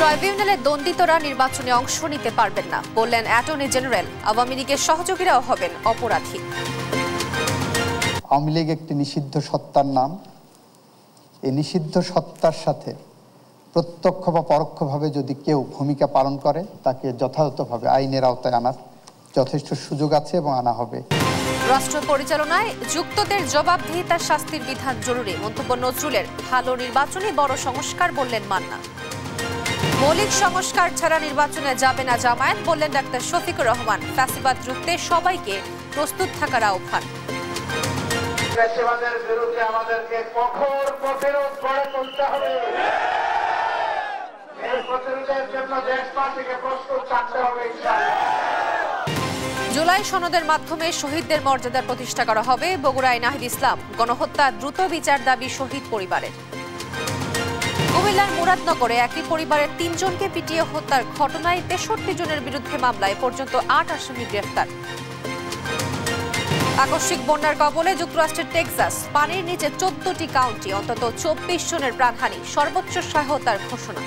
ট্রাইব্যুনালে দণ্ডিতরা নির্বাচনে অংশ নিতে পারবেন না বললেন অ্যাটর্নি জেনারেল। আওয়ামী লীগের সহযোগীরাও হবেন অপরাধী। আওয়ামী লীগ একটি নিষিদ্ধ সত্তার নাম। এই নিষিদ্ধ সত্তার সাথে প্রত্যক্ষ বা পরোক্ষভাবে যদি কেউ ভূমিকা পালন করে তাকে যথাযথভাবে আইনের আওতায় আনার যথেষ্ট সুযোগ আছে এবং আনা হবে। রাষ্ট্র পরিচালনায় যুক্তদের জবাবদিহিতার শাস্তির বিধান জরুরি মন্তব্য নজরুলের। ভালো নির্বাচনে বড় সংস্কার বললেন মান্না। মৌলিক সংস্কার ছাড়া নির্বাচনে যাবে না জামায়াত বললেন ডাক্তার শফিকুর রহমান। ফ্যাসিবাদ রুখতে সবাইকে প্রস্তুত থাকার আহ্বান। ফ্যাসিবাদের বিরুদ্ধে আমাদেরকে কঠোর প্রতিরোধ গড়ে তুলতে হবে। এই প্রতিরোধের জন্য দেশবাসীকে প্রস্তুত থাকতে হবে ইনশাআল্লাহ। জুলাই সনদের মাধ্যমে শহীদদের মর্যাদার প্রতিষ্ঠা করা হবে বগুড়ায় নাহিদ ইসলাম। গণহত্যা দ্রুত বিচার দাবি শহীদ পরিবারের। কুমিল্লার মুরাদনগরে একই পরিবারের ৩ জনকে পিটিয়ে হত্যার ঘটনায় ৬৩ জনের বিরুদ্ধে মামলায় পর্যন্ত ৮ আসামি গ্রেফতার। আকস্মিক বন্যার কবলে যুক্তরাষ্ট্রের টেক্সাস। পানির নিচে ১৪টি কাউন্টি, অন্তত ২৪ জনের প্রাণহানি, সর্বোচ্চ সহায়তার ঘোষণা।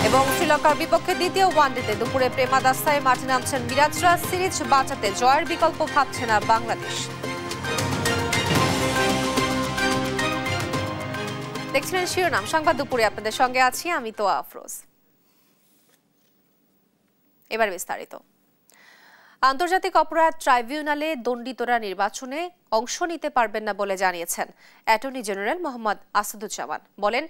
এবং শ্রীলঙ্কার বিপক্ষে দ্বিতীয় ওয়ানডেতে দুপুরে প্রেমাদাস্তায় মাঠে নামছেন মিরাজরা। সিরিজ বাঁচাতে জয়ের বিকল্প ভাবছে না বাংলাদেশ। দেখছিলেন শিরোনাম সংবাদ দুপুরে, আপনাদের সঙ্গে আছি আমি তোয়া আফরোজ। এবার বিস্তারিত। আন্তর্জাতিক অপরাধ ট্রাইব্যুনালে দণ্ডিতরা নির্বাচনে অংশ নিতে পারবেন না বলে জানিয়েছেন অ্যাটর্নি জেনারেল মোহাম্মদ আসাদুজ্জামান। বলেন,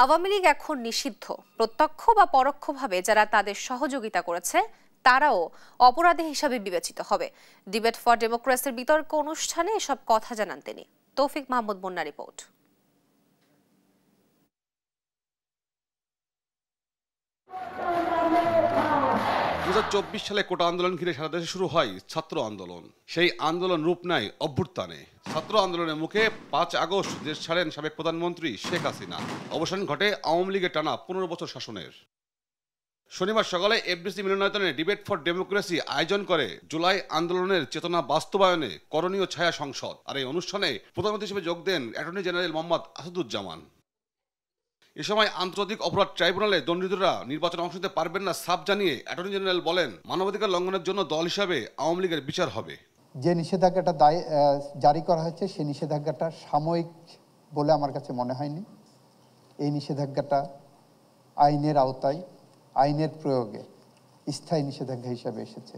আওয়ামী লীগ এখন নিষিদ্ধ। প্রত্যক্ষ বা পরোক্ষভাবে যারা তাদের সহযোগিতা করেছে তারাও অপরাধী হিসাবে বিবেচিত হবে। ডিবেট ফর ডেমোক্রেসির বিতর্ক অনুষ্ঠানে এসব কথা জানান তিনি। তৌফিক মাহমুদ মুন্না রিপোর্ট। ২০২৪ সালে কোটা আন্দোলন ঘিরে সারা দেশে শুরু হয় ছাত্র আন্দোলন। সেই আন্দোলন রূপ নেয় অভ্যুত্থানে। ছাত্র আন্দোলনের মুখে ৫ আগস্ট দেশ ছাড়েন সাবেক প্রধানমন্ত্রী শেখ হাসিনা। অবসান ঘটে আওয়ামী লীগের টানা ১৫ বছর শাসনের। শনিবার সকালে এফডিসি মিলনায়তনে ডিবেট ফর ডেমোক্রেসি আয়োজন করে জুলাই আন্দোলনের চেতনা বাস্তবায়নে করণীয় ছায়া সংসদ। আর এই অনুষ্ঠানে প্রধানমন্ত্রী হিসেবে যোগ দেন অ্যাটর্নি জেনারেল মোহাম্মদ আসাদুজ্জামান। এ সময় আন্তর্জাতিক অপরাধ ট্রাইব্যুনালে দণ্ডিতরা নির্বাচনে অংশ নিতে পারবেন না সাফ জানিয়ে অ্যাটর্নি জেনারেল বলেন, মানবাধিকার লঙ্ঘনের জন্য দল হিসাবে আওয়ামী লীগের বিচার হবে। যে নিষেধাজ্ঞাটা জারি করা হয়েছে সেই নিষেধাজ্ঞাটা সাময়িক বলে আমার কাছে মনে হয়নি। এই নিষেধাজ্ঞাটা আইনের আওতায়, আইনের প্রয়োগে স্থায়ী নিষেধাজ্ঞা হিসাবে এসেছে।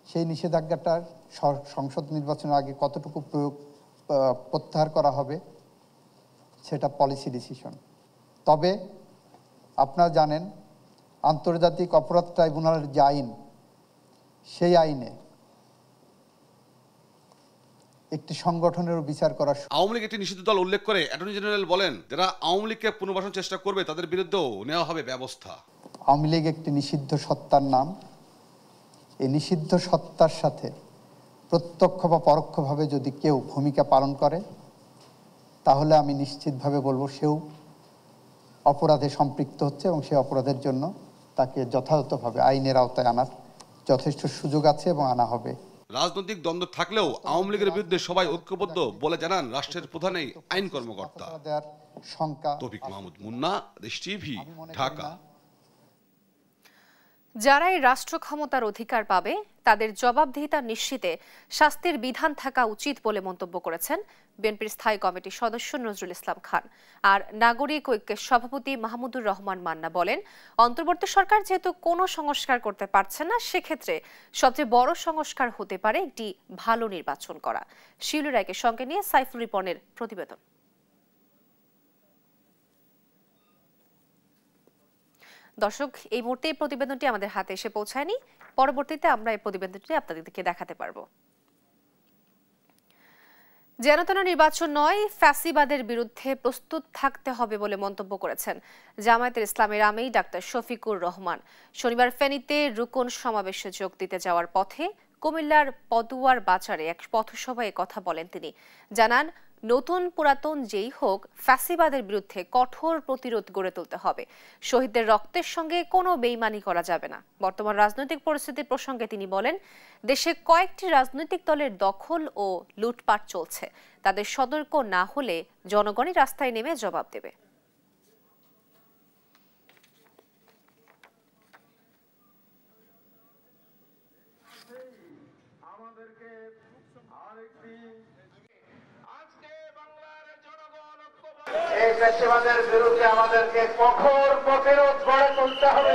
সেই নিষেধাজ্ঞাটার সংসদ নির্বাচনের আগে কতটুকু প্রত্যাহার করা হবে সেটা পলিসি ডিসিশন। তবে আপনারা জানেন, আন্তর্জাতিক অপরাধ ট্রাইব্যুনালের যে আইন, সেই আইনে একটি সংগঠনেরও বিচার করা। আওয়ামী লীগ একটি নিষিদ্ধ দল উল্লেখ করে অ্যাটর্নি জেনারেল বলেন, যারা আওয়ামী লীগকে পুনর্বাসনের চেষ্টা করবে তাদের বিরুদ্ধেও নেওয়া হবে ব্যবস্থা। আওয়ামী লীগ একটি নিষিদ্ধ সত্তার নাম। এই নিষিদ্ধ সত্তার সাথে প্রত্যক্ষ বা পরোক্ষভাবে যদি কেউ ভূমিকা পালন করে তাহলে আমি নিশ্চিতভাবে বলবো সেও অপরাধে সম্পৃক্ত হচ্ছে এবং সেই অপরাধের জন্য তাকে যথাযথভাবে আইনের আওতায় আনার যথেষ্ট সুযোগ আছে এবং আনা হবে। রাজনৈতিক দ্বন্দ্ব থাকলেও আওয়ামী লীগের বিরুদ্ধে সবাই ঐক্যবদ্ধ বলে জানান রাষ্ট্রের প্রধান আইন কর্মকর্তা। তৌফিক মাহমুদ মুন্না, দেশ টিভি, ঢাকা। যারাই রাষ্ট্র ক্ষমতার অধিকার পাবে তাদের জবাবদিহিতা নিশ্চিতে শাস্তির বিধান থাকা উচিত বলে মন্তব্য করেছেন বিএনপির স্থায়ী কমিটির সদস্য নজরুল ইসলাম খান। আর নাগরিক ঐক্যের সভাপতি মাহমুদুর রহমান মান্না বলেন, অন্তর্বর্তী সরকার যেহেতু কোনো সংস্কার করতে পারছে না, সেক্ষেত্রে সবচেয়ে বড় সংস্কার হতে পারে একটি ভালো নির্বাচন করা। শিউলি রায়কে সঙ্গে নিয়ে সাইফুল রিপনের প্রতিবেদন। দর্শক, এই মুহূর্তে এই প্রতিবেদনটি আমাদের হাতে এসে পৌঁছায়নি। পরবর্তীতে আমরা এই প্রতিবেদনটি আপনাদেরকে দেখাতে পারবো। যেন নির্বাচন নয়, ফ্যাসিবাদের বিরুদ্ধে প্রস্তুত থাকতে হবে বলে মন্তব্য করেছেন জামায়াতের ইসলামের আমির ডাক্তার শফিকুর রহমান। শনিবার ফেনীতে রুকন সমাবেশে যোগ দিতে যাওয়ার পথে কুমিল্লার পদুয়ার বাজারে এক পথসভায় কথা বলেন তিনি। জানান, নতুন পুরাতন যেই হোক, ফ্যাসিবাদের বিরুদ্ধে কঠোর প্রতিরোধ গড়ে তুলতে হবে। শহীদদের রক্তের সঙ্গে কোনো বেইমানি করা যাবে না। বর্তমান রাজনৈতিক পরিস্থিতির প্রসঙ্গে তিনি বলেন, দেশে কয়েকটি রাজনৈতিক দলের দখল ও লুটপাট চলছে। তাদের সতর্ক না হলে জনগণই রাস্তায় নেমে জবাব দেবে। ফ্যাসিবাদের বিরুদ্ধে আমাদেরকে কঠোর প্রতিরোধ গড়ে তুলতে হবে।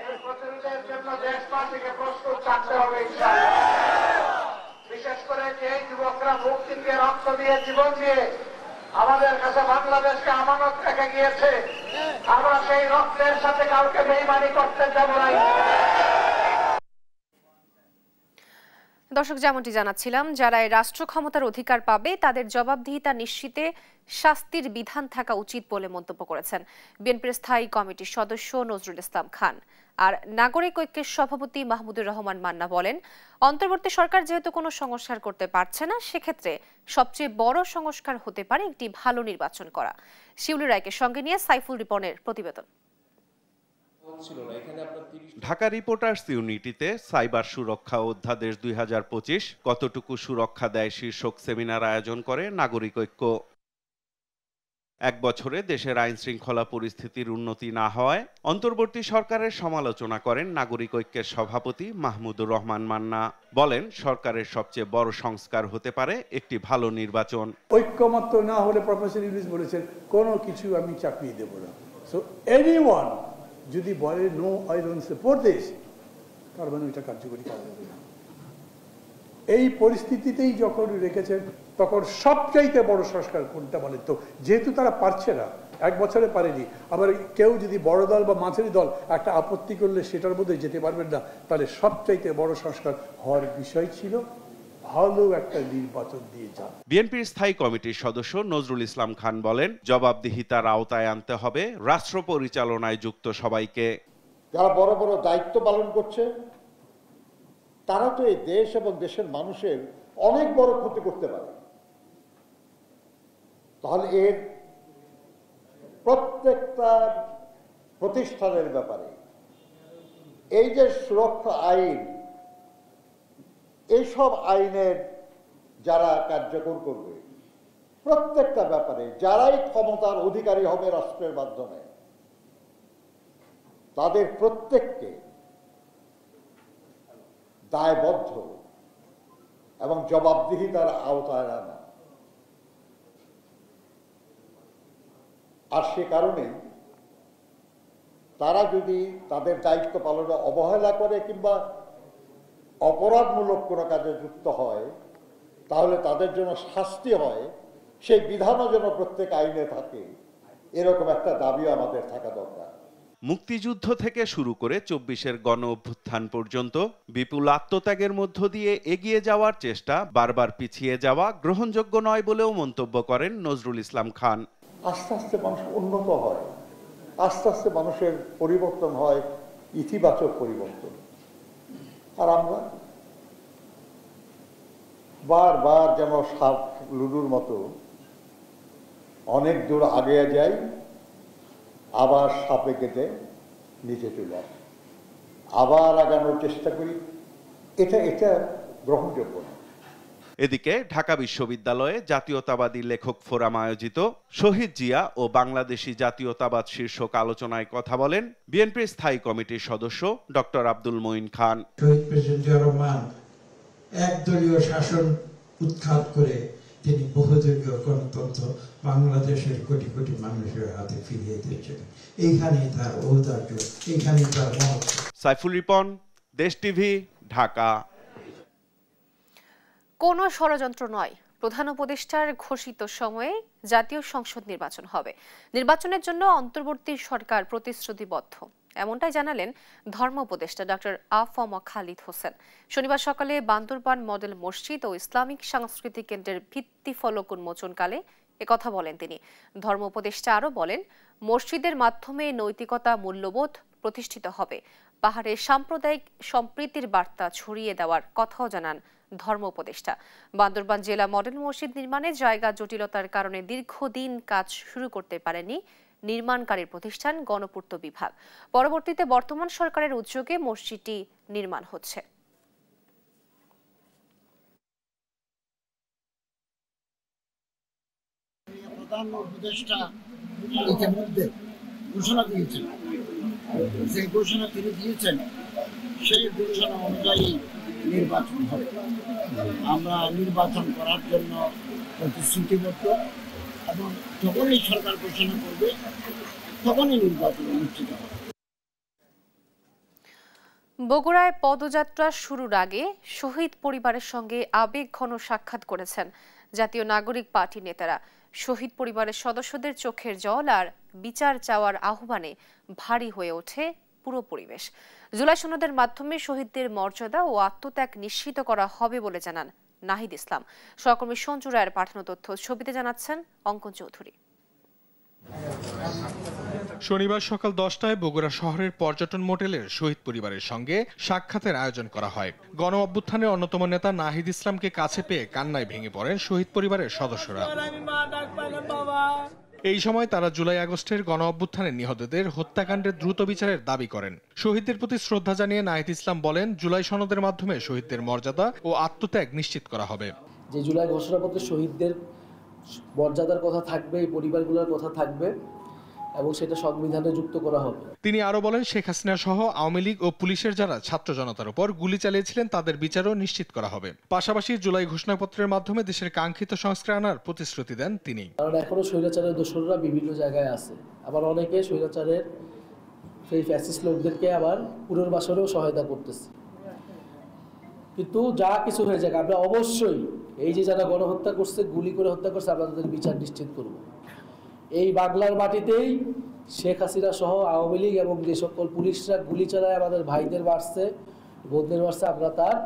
এই প্রতিরোধের জন্য দেশবাসীকে প্রস্তুত থাকতে হবে ইনশাআল্লাহ। বিশেষ করে যে যুবকরা মুক্তি দিয়ে, রক্ত দিয়ে, জীবন দিয়ে আমাদের কাছে বাংলাদেশকে আমানত রেখে গিয়েছে, আমরা সেই রক্তের সাথে কাউকে বেইমানি করতে যাব না। দর্শক, যেমনটি জানাচ্ছিলাম, যারা এই রাষ্ট্র ক্ষমতার অধিকার পাবে তাদের জবাবদিহিতা নিশ্চিতে শাস্তির বিধান থাকা উচিত বলে মন্তব্য করেছেন বিএনপির স্থায়ী কমিটির সদস্য নজরুল ইসলাম খান। আর নাগরিক ঐক্যের সভাপতি মাহমুদুর রহমান মান্না বলেন, অন্তর্বর্তী সরকার যেহেতু কোনো সংস্কার করতে পারছে না, সেক্ষেত্রে সবচেয়ে বড় সংস্কার হতে পারে একটি ভালো নির্বাচন করা। শিউলি রায়কে সঙ্গে নিয়ে সাইফুল রিপনের প্রতিবেদন। ঢাকা রিপোর্টার্স ইউনিটিতে সাইবার সুরক্ষা অধ্যাদেশ 2025 কতটুকু সুরক্ষা দেয় শীর্ষক সেমিনার আয়োজন করে নাগরিক ঐক্য। এক বছরে দেশের আইন শৃঙ্খলা পরিস্থিতির উন্নতি না হওয়ায় অন্তর্বর্তী সরকারের সমালোচনা করেন নাগরিক ঐক্যের সভাপতি মাহমুদুর রহমান মান্না। বলেন, সরকারের সবচেয়ে বড় সংস্কার হতে পারে একটি ভালো নির্বাচন। ঐক্যমত্য না হলে প্রফেসর ইউনুস বলেছেন কোনো কিছু আমি চাপিয়ে দেব না। সো এনিওয়ান যদি বলে no I don't support this, তার মানে ওইটা কার্যকরী করা যাবে না। এই পরিস্থিতিতেই যখন রেখেছেন, তখন সবচাইতে বড় সংস্কার কোনটা বলেন তো? যেহেতু তারা পারছে না, এক বছরে পারেনি, আবার কেউ যদি বড় দল বা মাঝারি দল একটা আপত্তি করলে সেটার মধ্যে যেতে পারবেন না, তাহলে সবচাইতে বড় সংস্কার হওয়ার বিষয় ছিল ভালো একটা নির্বাচন দিয়ে যান। বিএনপির স্থায়ী কমিটির সদস্য নজরুল ইসলাম খান বলেন, জবাবদিহিতার আওতায় আনতে হবে রাষ্ট্র পরিচালনায় যুক্ত সবাইকে। যারা বড় বড় দায়িত্ব পালন করছে তারা তো এই দেশ এবং দেশের মানুষের অনেক বড় ক্ষতি করতে পারে। তাহলে এর প্রত্যেকটা প্রতিষ্ঠানের ব্যাপারে এই যে সুরক্ষা আইন, এইসব আইনের যারা কার্যকর করবে, প্রত্যেকটা ব্যাপারে যারাই ক্ষমতার অধিকারী হবে রাষ্ট্রের মাধ্যমে, তাদের প্রত্যেককে দায়বদ্ধ এবং জবাবদিহিতার আওতায় আনা। আর সে কারণে তারা যদি তাদের দায়িত্ব পালনে অবহেলা করে কিংবা অপরাধমূলক কোনো কাজে যুক্ত হয়, তাহলে তাদের জন্য শাস্তি হয়, সেই বিধানও যেন প্রত্যেক আইনে থাকে, এরকম একটা দাবিও আমাদের থাকা দরকার। মুক্তিযুদ্ধ থেকে শুরু করে 24-এর গণ অভ্যুত্থান পর্যন্ত বিপুল আত্মত্যাগের মধ্য দিয়ে এগিয়ে যাওয়ার চেষ্টা বারবার পিছিয়ে যাওয়া গ্রহণযোগ্য নয় বলেও মন্তব্য করেন নজরুল ইসলাম খান। আস্তে আস্তে মানুষ উন্নত হয়, আস্তে আস্তে মানুষের পরিবর্তন হয়, ইতিবাচক পরিবর্তন। আর আমরা বারবার যেন সাপ লুডুর মতো অনেক দূর আগে যাই, আবার সাপে কেটে নিচে চলে আসি, আবার আগানোর চেষ্টা করি। এটা গ্রহণযোগ্য না। এদিকে ঢাকা বিশ্ববিদ্যালয়ে জাতীয়তাবাদী লেখক ফোরাম আয়োজিত শহীদ জিয়া ও বাংলাদেশি জাতীয়তাবাদ শীর্ষক আলোচনায় কথা বলেন বিএনপির স্থায়ী কমিটির সদস্য ডক্টর আব্দুল মঈন খান। শহীদ প্রেসিডেন্ট জিয়া রহমান একদলীয় শাসন উৎখাত করে তিনি বহুদলীয় গণতন্ত্র বাংলাদেশের কোটি কোটি মানুষের হাতে ফিরিয়ে দিয়েছিলেন। এইখানেই তার ঔদার্য, এইখানেই তার মহত্ব। সাইফুল রিপন, দেশ টিভি, ঢাকা। কোনো ষড়যন্ত্র নয়, প্রধান উপদেষ্টার ঘোষিত সময়ে জাতীয় সংসদ নির্বাচন হবে। নির্বাচনের জন্য অন্তর্বর্তী সরকার প্রতিশ্রুতিবদ্ধ, এমনটাই জানালেন ধর্ম উপদেষ্টা ডক্টর আ.ফ.ম. খালিদ হোসেন। শনিবার সকালে বান্দরবান মডেল মসজিদ ও ইসলামিক সাংস্কৃতিক কেন্দ্রের ভিত্তি ফলক উন্মোচনকালে একথা বলেন তিনি। ধর্ম উপদেষ্টা আরও বলেন, মসজিদের মাধ্যমে নৈতিকতা মূল্যবোধ প্রতিষ্ঠিত হবে। পাহাড়ের সাম্প্রদায়িক সম্প্রীতির বার্তা ছড়িয়ে দেওয়ার কথাও জানান ধর্ম উপদেষ্টা। বান্দরবান জেলা মডেল মসজিদ নির্মাণে জায়গা জটিলতার কারণে দীর্ঘদিন কাজ শুরু করতে পারেনি নির্মাণকারী প্রতিষ্ঠান গণপূর্ত বিভাগ। পরবর্তীতে বর্তমান সরকারের উদ্যোগে মসজিদটি নির্মাণ হচ্ছে। প্রধান উপদেষ্টা ইতিমধ্যে ঘোষণা দিয়েছেন, যে ঘোষণা তিনি দিয়েছেন সেই ঘোষণা অনুযায়ী নির্বাচন হবে। আমরা নির্বাচন করার জন্য প্রতিশ্রুতিবদ্ধ এবং যখনই সরকার ঘোষণা করবে তখনই নির্বাচন অনুষ্ঠিত হবে। বগুড়ায় পদযাত্রা শুরুর আগে শহীদ পরিবারের সঙ্গে আবেগঘন সাক্ষাৎ করেছেন জাতীয় নাগরিক পার্টি নেতারা। শহীদ পরিবারের সদস্যদের চোখের জল আর বিচার চাওয়ার আহ্বানে ভারী হয়ে ওঠে পুরো পরিবেশ। জুলাই সনদের মাধ্যমে শহীদদের মর্যাদা ও আত্মত্যাগ নিশ্চিত করা হবে বলে জানান নাহিদ ইসলাম। সহকর্মী সঞ্জু রায়ের পাঠানো তথ্য ছবিতে জানাচ্ছেন অঙ্কন চৌধুরী। শনিবার সকাল 10টায় বগুড়া শহরের পর্যটন মোটেলের শহীদ পরিবারের সঙ্গে সাক্ষাতের আয়োজন করা হয়। গণ অভ্যুত্থানের অন্যতম নেতা নাহিদ ইসলামকে কাছে পেয়ে কান্নায় ভেঙে পড়েন শহীদ পরিবারের সদস্যরা। এই সময় তারা জুলাই আগস্টের গণ অভ্যুত্থানে নিহতদের হত্যাকাণ্ডের দ্রুত বিচারের দাবি করেন। শহীদদের প্রতি শ্রদ্ধা জানিয়ে নাহিদ ইসলাম বলেন, জুলাই সনদের মাধ্যমে শহীদদের মর্যাদা ও আত্মত্যাগ নিশ্চিত করা হবে। যে জুলাই ঘোষণাপত্রে শহীদদের মর্যাদার কথা থাকবে, এই পরিবারগুলোর কথা থাকবে এবং সেটা সংবিধানে যুক্ত করা হবে। তিনি আরো বলেন, শেখ হাসিনা সহ আওয়ামী লীগ ও পুলিশের যারা ছাত্র জনতার উপর গুলি চালিয়েছিলেন তাদের বিচারও নিশ্চিত করা হবে। পাশাপাশি জুলাই ঘোষণাপত্রের মাধ্যমে দেশের কাঙ্ক্ষিত সংস্কার আনার প্রতিশ্রুতি দেন তিনি। কারণ এখনো স্বৈরাচারের দোসররা বিভিন্ন জায়গায় আছে, আবার অনেকে স্বৈরাচারের সেই ফ্যাসিস্ট লোকদেরকে আবার পুনর্বাসনেও সহায়তা করতেছে। কিন্তু যা কিছু হয়ে যাক, আমরা অবশ্যই এই যে যারা গণহত্যা করছে, গুলি করে হত্যা করছে, আমরা তাদের বিচার নিশ্চিত করব। এই বাংলার মাটিতেই শেখ হাসিনা সহ আওয়ামী লীগ এবং যে সকল পুলিশরা গুলি চালায় আমাদের ভাইদের মারছে, বোনদের মারছে, আমরা তার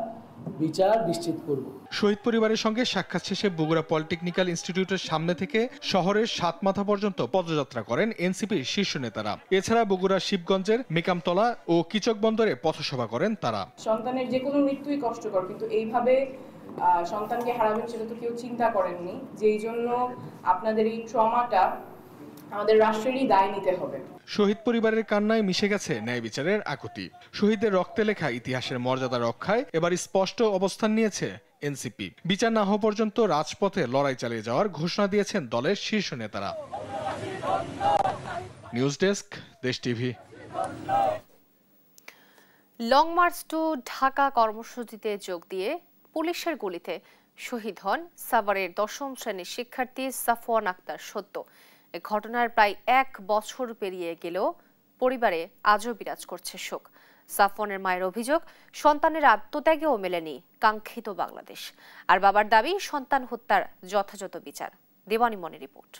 বিচার নিশ্চিত করব। শহীদ পরিবারের সঙ্গে সাক্ষাৎ শেষে বগুড়া পলিটেকনিক্যাল ইনস্টিটিউটের সামনে থেকে শহরের সাতমাথা পর্যন্ত পদযাত্রা করেন এনসিপির শীর্ষ নেতারা। এছাড়া বগুড়া শিবগঞ্জের মেকামতলা ও কিচক বন্দরে পথসভা করেন তারা। সন্তানের যে কোনো মৃত্যুই কষ্টকর, কিন্তু এইভাবে সন্তানকে হারাবেন সেটা তো কেউ চিন্তা করেননি। যেই জন্য আপনাদের এই ট্রমাটা আমাদের রাষ্ট্রেরই দায় নিতে হবে। শহীদ পরিবারের কান্নায় মিশে গেছে ন্যায় বিচারের আকুতি। শহীদদের রক্তে লেখা ইতিহাসের মর্যাদা রক্ষায় এবার স্পষ্ট অবস্থান নিয়েছে এনসিপি। বিচার না হওয়া পর্যন্ত রাজপথে লড়াই চালিয়ে যাওয়ার ঘোষণা দিয়েছেন দলের শীর্ষ নেতারা। News desk, Desh TV. Long march to Dhaka কর্মসূচিতে যোগ দিয়ে পুলিশের গুলিতে শহীদ হন সাভারের 10ম শ্রেণীর শিক্ষার্থী সাফওয়ান আক্তার সত্য। এ ঘটনার প্রায় 1 বছর পেরিয়ে গেলেও পরিবারে আজও বিরাজ করছে শোক। সাফওয়ানের মায়ের অভিযোগ, সন্তানের আত্মত্যাগেও মেলেনি কাঙ্ক্ষিত বাংলাদেশ। আর বাবার দাবি, সন্তান হত্যার যথাযথ বিচার। দেওয়ানী মনির রিপোর্ট।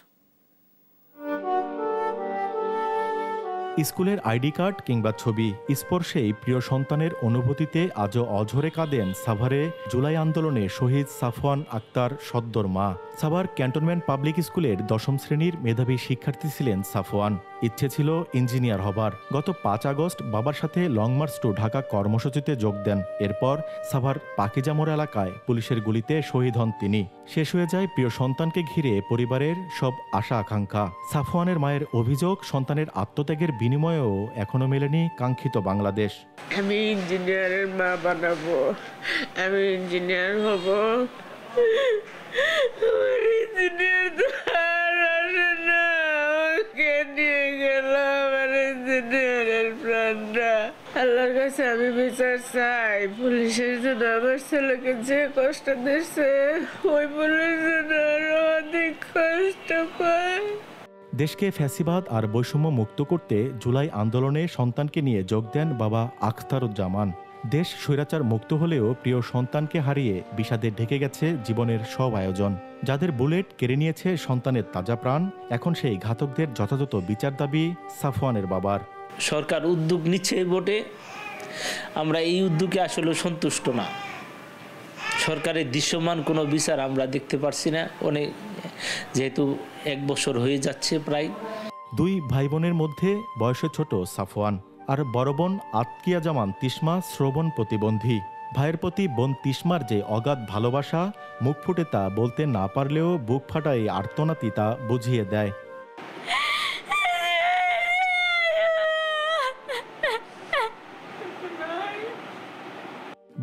স্কুলের আইডি কার্ড কিংবা ছবি স্পর্শেই প্রিয় সন্তানের অনুভূতিতে আজও অঝরে কাঁদেন সাভারে জুলাই আন্দোলনে শহীদ সাফওয়ান আক্তার সদ্দর মা। সাভার ক্যান্টনমেন্ট পাবলিক স্কুলের 10ম শ্রেণীর মেধাবী শিক্ষার্থী ছিলেন সাফওয়ান। ইচ্ছে ছিল ইঞ্জিনিয়ার হবার। গত 5 আগস্ট বাবার সাথে লং মার্চ টু ঢাকা কর্মসূচিতে যোগ দেন। এরপর সাভার পাকিজামোড় এলাকায় পুলিশের গুলিতে শহীদ হন তিনি। শেষ হয়ে যায় প্রিয় সন্তানকে ঘিরে পরিবারের সব আশা আকাঙ্ক্ষা। সাফওয়ানের মায়ের অভিযোগ, সন্তানের আত্মত্যাগের বিনিময়েও এখনো মেলেনি কাঙ্ক্ষিত বাংলাদেশ। আমি ইঞ্জিনিয়ারের মা বানাবো, আমি ইঞ্জিনিয়ার হব। ইঞ্জিনিয়ার তো আর আসে না, ওকে নিয়ে গেল আমার ইঞ্জিনিয়ারের প্রাণটা। আল্লাহর কাছে আমি বিচার চাই। পুলিশের জন্য আমার ছেলেকে যে কষ্ট দিচ্ছে, ওই পুলিশের জন্য আরো অধিক কষ্ট পায়। দেশকে ফ্যাসিবাদ আর বৈষম্য মুক্ত করতে জুলাই আন্দোলনে সন্তানকে নিয়ে যোগ দেন বাবা আখতারুজ্জামান। দেশ স্বৈরাচার মুক্ত হলেও প্রিয় সন্তানকে হারিয়ে বিষাদে ঢেকে গেছে জীবনের সব আয়োজন। যাদের বুলেট কেড়ে নিয়েছে সন্তানের তাজা প্রাণ, এখন সেই ঘাতকদের যথাযথ বিচার দাবি সাফওয়ানের বাবার। সরকার উদ্যোগ নিচ্ছে বটে, আমরা এই উদ্যোগে আসলে সন্তুষ্ট না। সরকারের দৃশ্যমান কোনো বিচার আমরা দেখতে পারছি না, যেহেতু 1 বছর হয়ে যাচ্ছে প্রায়। 2 ভাই বোনের মধ্যে বয়সে ছোট সাফওয়ান, আর বড় বোন আতকিয়া জামান তিসমা শ্রবণ প্রতিবন্ধী। ভাইয়ের প্রতি বোন তিসমার যে অগাধ ভালোবাসা, মুখ ফুটে তা বলতে না পারলেও বুক ফাটায় আর্তনাতি তা বুঝিয়ে দেয়।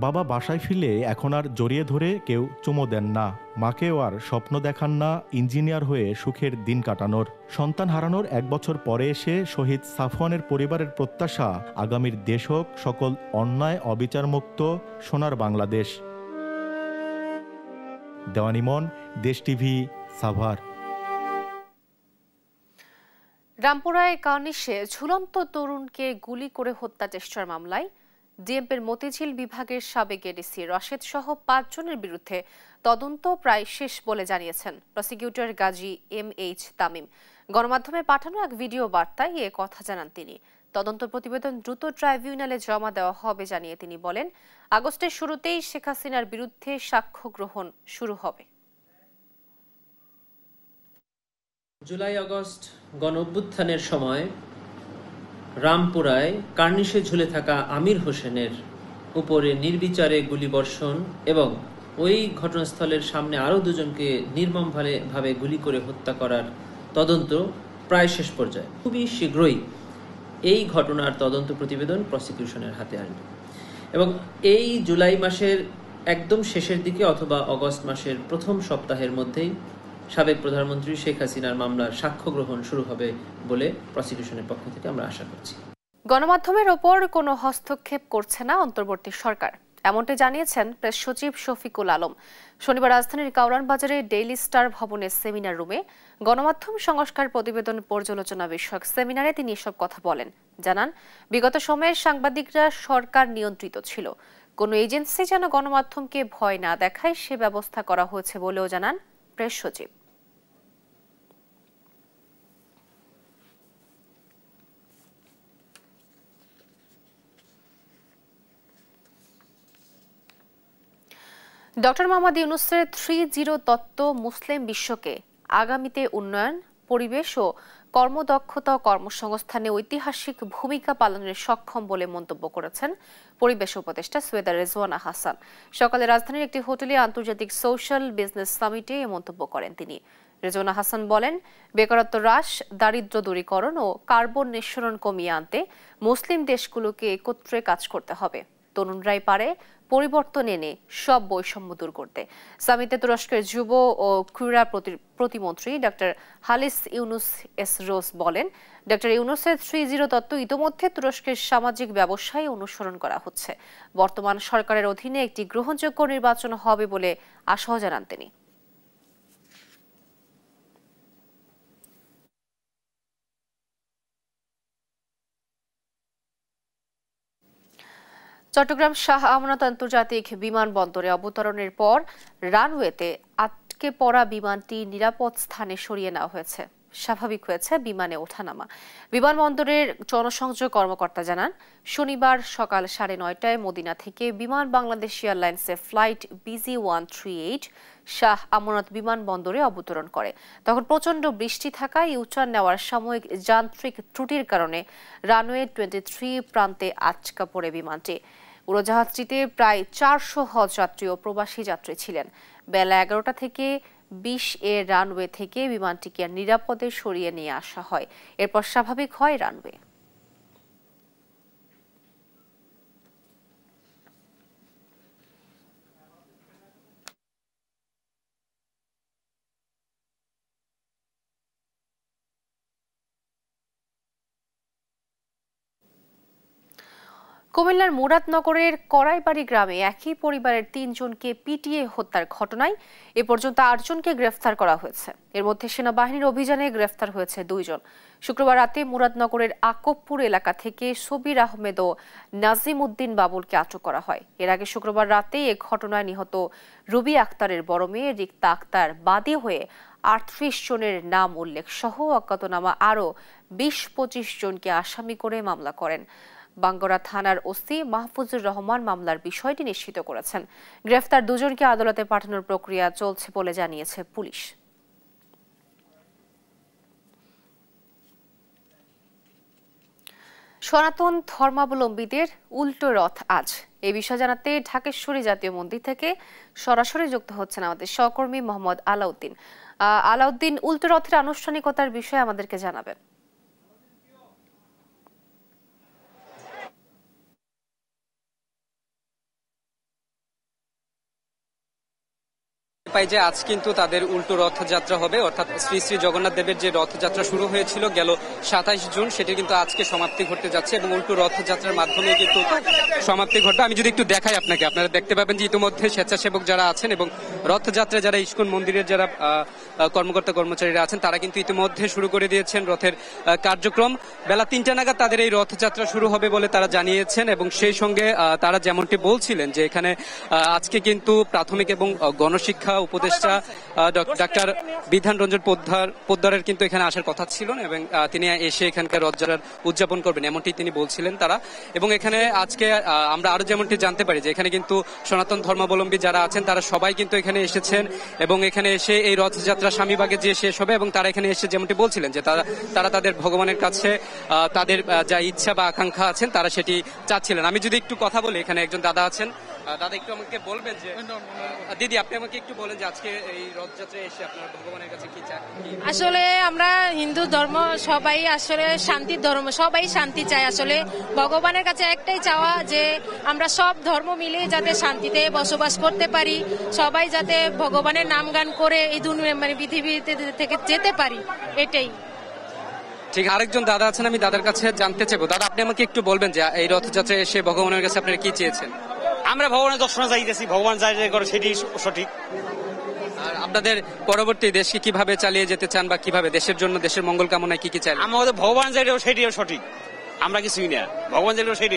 বাবা বাসায় ফিরলে এখন আর জড়িয়ে ধরে কেউ চুমো দেন না। মাকেও আর স্বপ্ন দেখান না ইঞ্জিনিয়ার হয়ে সুখের দিন কাটানোর। সন্তান হারানোর 1 বছর পরে এসে শহীদ সাফওয়ানের পরিবারের প্রত্যাশা, আগামীর দেশ হোক সকল অন্যায় অবিচারমুক্ত সোনার বাংলাদেশ। দেওয়ানী মন, দেশ টিভি, সাভার। রামপুরায় কার্নিশে ঝুলন্ত তরুণকে গুলি করে হত্যা চেষ্টার মামলায় ডিএমপির মতিঝিল বিভাগের সাবেক এডিসি রশেদ সহ ৫ জনের বিরুদ্ধে তদন্ত প্রায় শেষ বলে জানিয়েছেন প্রসিকিউটর গাজী MH তামিম। গণমাধ্যমে পাঠানো এক ভিডিও বার্তায় এ কথা জানান তিনি। তদন্ত প্রতিবেদন দ্রুত ট্রাইব্যুনালে জমা দেওয়া হবে জানিয়ে তিনি বলেন, আগস্টের শুরুতেই শেখ হাসিনার বিরুদ্ধে সাক্ষ্য গ্রহণ শুরু হবে। জুলাই আগস্ট গণঅভ্যুত্থানের সময় রামপুরায় কার্নিশে ঝুলে থাকা আমির হোসেনের উপরে নির্বিচারে গুলিবর্ষণ এবং ওই ঘটনাস্থলের সামনে আরও দুজনকে নির্মমভাবে গুলি করে হত্যা করার তদন্ত প্রায় শেষ পর্যায়ে। খুবই শীঘ্রই এই ঘটনার তদন্ত প্রতিবেদন প্রসিকিউশনের হাতে আসবে এবং এই জুলাই মাসের একদম শেষের দিকে অথবা অগস্ট মাসের প্রথম সপ্তাহের মধ্যেই সাবেক প্রধানমন্ত্রী শেখ হাসিনার মামলার সাক্ষ্য গ্রহণ শুরু হবে বলে প্রসিকিউশনের পক্ষ থেকে আমরা আশা করছি। গণমাধ্যমের ওপর কোনো হস্তক্ষেপ করছে না অন্তর্বর্তী সরকার, এমনটি জানিয়েছেন প্রেস সচিব শফিকুল আলম। শনিবার রাজধানীর কাউরান বাজারে ডেইলি স্টার ভবনের সেমিনার রুমে গণমাধ্যম সংস্কার প্রতিবেদন পর্যালোচনা বিষয়ক সেমিনারে তিনি এসব কথা বলেন। জানান, বিগত সময়ে সাংবাদিকরা সরকার নিয়ন্ত্রিত ছিল, কোনো এজেন্সি যেন গণমাধ্যমকে ভয় না দেখায় সে ব্যবস্থা করা হয়েছে বলেও জানান প্রেস সচিব। ডক্টর মোহাম্মদ ইউনূসের 3-0 তত্ত্ব মুসলিম বিশ্বকে আগামীতে উন্নয়ন, পরিবেশ ও কর্মদক্ষতা ও কর্মসংস্থানে ঐতিহাসিক ভূমিকা পালনের সক্ষম বলে মন্তব্য করেছেন পরিবেশ উপদেষ্টা সৈয়দা রেজওয়ানা হাসান। সকালে রাজধানীর একটি হোটেলে আন্তর্জাতিক সোশ্যাল বিজনেস সামিটে এ মন্তব্য করেন তিনি। রেজওয়ানা হাসান বলেন, বেকারত্ব হ্রাস, দারিদ্র্য দূরীকরণ ও কার্বন নিঃসরণ কমিয়ে আনতে মুসলিম দেশগুলোকে একত্রে কাজ করতে হবে। তরুণরাই পারে পরিবর্তন এনে সব বৈষম্য দূর করতে। সামিটে তুরস্কের যুব ও ক্রীড়া প্রতিমন্ত্রী ডক্টর হালিস ইউনুস এসরোস বলেন, ডক্টর ইউনুসের 3-0 তত্ত্ব ইতোমধ্যে তুরস্কের সামাজিক ব্যবসায় অনুসরণ করা হচ্ছে। বর্তমান সরকারের অধীনে একটি গ্রহণযোগ্য নির্বাচন হবে বলে আশাও জানান তিনি। চট্টগ্রাম শাহ আমানত আন্তর্জাতিক বিমানবন্দরে অবতরণের পর রানওয়েতে আটকে পড়া বিমানটি নিরাপদ স্থানে সরিয়ে নেওয়া হয়েছে। স্বাভাবিক হয়েছে বিমানে ওঠানামা। বিমানবন্দরের জনসংযোগ কর্মকর্তা জানান, শনিবার সকাল 9:30টায় মদিনা থেকে বিমান বাংলাদেশ এয়ারলাইন্সের ফ্লাইট BG138 শাহ আমানত বিমানবন্দরে অবতরণ করে। তখন প্রচণ্ড বৃষ্টি থাকায় ইউটার্ন নেওয়ার সাময়িক যান্ত্রিক ত্রুটির কারণে রানওয়ে 23 প্রান্তে আটকা পড়ে বিমানটি। উড়োজাহাজটিতে প্রায় 400 হজ যাত্রী ও প্রবাসী যাত্রী ছিলেন। বেলা 11টা থেকে 20 এর রানওয়ে থেকে বিমানটিকে নিরাপদে সরিয়ে নিয়ে আসা হয়। এরপর স্বাভাবিক হয় রানওয়ে। কুমিল্লার মুরাদনগরের করাইবাড়ি গ্রামে একই পরিবারের 3 জনকে পিটিয়ে হত্যার ঘটনায় এ পর্যন্ত 8 জনকে গ্রেফতার করা হয়েছে। এর মধ্যে সেনাবাহিনীর অভিযানে গ্রেফতার হয়েছে 2 জন। শুক্রবার রাতে মুরাদনগরের আকবপুর এলাকা থেকে সবির আহমেদ ও নাজিম উদ্দিন বাবুলকে আটক করা হয়। এর আগে শুক্রবার রাতে এ ঘটনায় নিহত রুবি আক্তারের বড় মেয়ে রিক্তা আক্তার বাদী হয়ে 38 জনের নাম উল্লেখ সহ অজ্ঞাতনামা আরও 20-25 জনকে আসামি করে মামলা করেন। বাঙ্গরা থানার ওসি মাহফুজুর রহমান মামলার বিষয়টি নিশ্চিত করেছেন। গ্রেফতার 2 জনকে আদালতে পাঠানোর প্রক্রিয়া চলছে বলে জানিয়েছে পুলিশ। সনাতন ধর্মাবলম্বীদের উল্টো রথ আজ, এই বিষয়ে জানাতে ঢাকেশ্বরী জাতীয় মন্দির থেকে সরাসরি যুক্ত হচ্ছেন আমাদের সহকর্মী মোহাম্মদ আলাউদ্দিন। আলাউদ্দিন, উল্টো রথের আনুষ্ঠানিকতার বিষয়ে আমাদেরকে জানাবেন। পাই যে আজ কিন্তু তাদের উল্টো রথযাত্রা হবে, অর্থাৎ শ্রী শ্রী জগন্নাথ দেবের যে রথযাত্রা শুরু হয়েছিল গেল 27 জুন, সেটি কিন্তু আজকে সমাপ্তি ঘটতে যাচ্ছে এবং উল্টো রথযাত্রার মাধ্যমে কিন্তু সমাপ্তি ঘটবে। আমি যদি একটু দেখাই আপনাকে, আপনারা দেখতে পাবেন যে ইতিমধ্যে স্বেচ্ছাসেবক যারা আছেন এবং রথযাত্রা যারা ইস্কন মন্দিরের যারা কর্মকর্তা কর্মচারীরা আছেন তারা কিন্তু ইতিমধ্যে শুরু করে দিয়েছেন রথের কার্যক্রম। বেলা 3টা নাগাদ তাদের এই রথযাত্রা শুরু হবে বলে তারা জানিয়েছেন এবং সেই সঙ্গে তারা যেমনটি বলছিলেন যে এখানে আজকে কিন্তু প্রাথমিক এবং গণশিক্ষা উপদেষ্টা ডাক্তার বিধান রঞ্জন পোদ্দারের কিন্তু এখানে আসার কথা ছিল না এবং তিনি এসে এখানকার রথযাত্রা উদযাপন করবেন এমনটি তিনি বলছিলেন তারা। এবং এখানে আজকে আমরা আরো যেমনটি জানতে পারি যে এখানে কিন্তু সনাতন ধর্মাবলম্বী যারা আছেন তারা সবাই কিন্তু এখানে এসেছেন এবং এখানে এসে এই রথযাত্রা স্বামীবাগে যে শেষ হবে এবং তারা এখানে এসে যেমনটি বলছিলেন যে তারা তাদের ভগবানের কাছে তাদের যা ইচ্ছা বা আকাঙ্ক্ষা আছেন তারা সেটি চাচ্ছিলেন। আমি যদি একটু কথা বলি, এখানে একজন দাদা আছেন, দাদা একটু আমাকে বলবেন যে দিদি আপনি আমাকে একটু বলেন যে আজকে এই রথযাত্রায় এসে আপনার ভগবানের কাছে কি চান? আসলে আমরা হিন্দু ধর্ম সবাই আসলে শান্তির ধর্ম, সবাই শান্তি চায়। আসলে ভগবানের কাছে একটাই চাওয়া যে আমরা সব ধর্ম মিলে যাতে শান্তিতে বসবাস করতে পারি, সবাই যাতে ভগবানের নাম গান করে এই দুনিয়া মানে পৃথিবীতে থেকে যেতে পারি, এটাই। ঠিক, আরেকজন দাদা আছেন, আমি দাদার কাছে জানতে চাইবো। দাদা আপনি আমাকে একটু বলবেন যে এই রথযাত্রায় এসে ভগবানের কাছে আপনারা কি চেয়েছেন? আমরা ভগবানের দর্শনে যাইতেছি, ভগবান যাই যাই করে সেটি সঠিক। আর আপনাদের পরবর্তী দেশকে কিভাবে চালিয়ে যেতে চান বা কিভাবে দেশের জন্য দেশের মঙ্গল কামনায় কি কি চান? আমাদের ভগবান যাই সেটিও সঠিক, আমরা কিছুই না। ভগবান যাই সেটি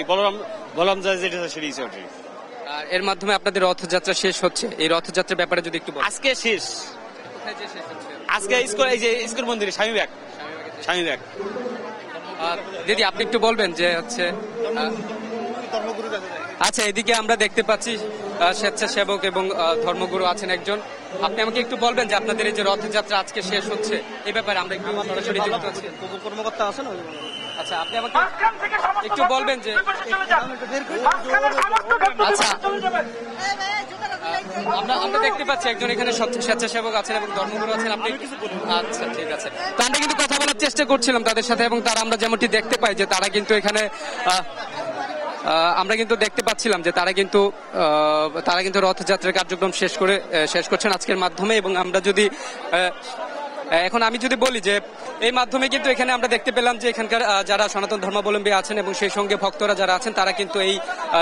বলরাম যাই যেটা সেটি সঠিক। আর এর মাধ্যমে আপনাদের রথযাত্রা শেষ হচ্ছে, এই রথযাত্রার ব্যাপারে যদি একটু বলেন। আজকে শেষ, আজকে স্কুল মন্দিরে স্বামীবাগ। দিদি আপনি একটু বলবেন যে হচ্ছে আচ্ছা এদিকে আমরা দেখতে পাচ্ছি স্বেচ্ছাসেবক এবং ধর্মগুরু আছেন একজন। আপনি আমাকে একটু বলবেন যে আপনাদের এই যে রথযাত্রা আজকে শেষ হচ্ছে এই ব্যাপারে আমরা একটু সরাসরি যুক্ত আছি। কর্মকর্তা আছেন। আচ্ছা আপনি আমাকে একটু বলবেন যে আচ্ছা আমরা দেখতে পাচ্ছি একজন এখানে স্বেচ্ছাসেবক আছেন এবং ধর্মগুরু আছেন। আপনি আচ্ছা ঠিক আছে, তো আমরা কিন্তু কথা বলার চেষ্টা করছিলাম তাদের সাথে এবং তারা আমরা যেমনটি দেখতে পাই যে তারা কিন্তু এখানে আমরা কিন্তু দেখতে পাচ্ছিলাম যে তারা কিন্তু রথযাত্রার কার্যক্রম শেষ করছেন আজকের মাধ্যমে। এবং আমরা যদি এখন আমি যদি বলি যে এই মাধ্যমে কিন্তু এখানে আমরা দেখতে পেলাম যে এখানকার যারা সনাতন ধর্মাবলম্বী আছেন এবং সেই সঙ্গে ভক্তরা যারা আছেন তারা কিন্তু এই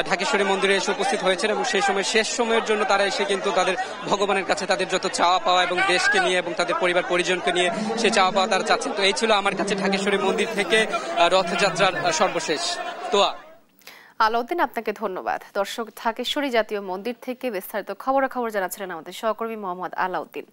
ঢাকেশ্বরী মন্দিরে এসে উপস্থিত হয়েছেন এবং সেই সময় শেষ সময়ের জন্য তারা এসে কিন্তু তাদের ভগবানের কাছে তাদের যত চাওয়া পাওয়া এবং দেশকে নিয়ে এবং তাদের পরিবার পরিজনকে নিয়ে সে চাওয়া পাওয়া তারা চাচ্ছেন। তো এই ছিল আমার কাছে ঢাকেশ্বরী মন্দির থেকে রথযাত্রার সর্বশেষ তোয়া। আলাউদ্দিন আপনাকে ধন্যবাদ। দর্শক, ঢাকেশ্বরী জাতীয় মন্দির থেকে বিস্তারিত খবরাখবর জানাচ্ছিলেন আমাদের সহকর্মী মোহাম্মদ আলাউদ্দিন।